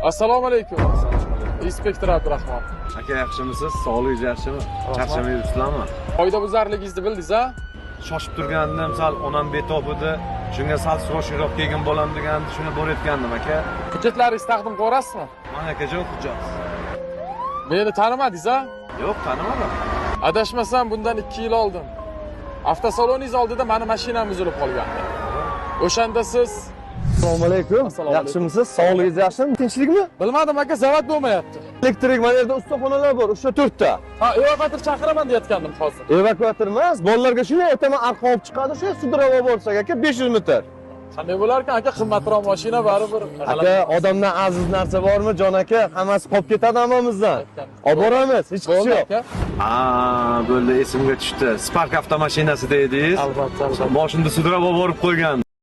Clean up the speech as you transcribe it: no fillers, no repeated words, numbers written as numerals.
Assalomu alaykum. Inspektor Abdurahmon. Aka yaxshimisiz? Sog'ligingiz yaxshimi? Charchamayapsizlarmi? Qoidabuzarligingizni bildingiz a? Shoshib turgandim, sal onam betob edi. Shunga sal srochniroq kelgan bo'lam degandi, shuni borayotgandim aka. Hujjatlaringizni taqdim qilasiz? Mana akajon hujjat. Meni tanimadingiz a? Yo'q, tanimadim. Adashmasam bundan 2 yil oldin avtosaloningiz oldida meni mashinam buzilib qolgandi. O'shanda siz Assalomu alaykum. Yaxshimisiz? Sog'ligingiz yaxshimi? Tinchlikmi? bilmadim aka, zavod bo'lmayapti. Elektrik mana yerda ustaxonalar bor, o'sha 4 ta. Ha, evakuator chaqiraman deyotgandim hozir. Evakuator emas, bolalarga shuni ertaman arqa olib chiqadi, o'sha Sudravo borsak aka 500 metr. Qanday bo'lar ekan aka, qimmatroq mashina baribir. Aka, odamdan aziz narsa bormi, jon aka? Hammasi qolib ketadi hammamizdan. Olib boramiz, hech kishi yo'q. aka. Bo'ldi, esimga tushdi. Spark avtomashinasi dedingiz. Albatta. Boshimda Sudravo borib qo'ygan.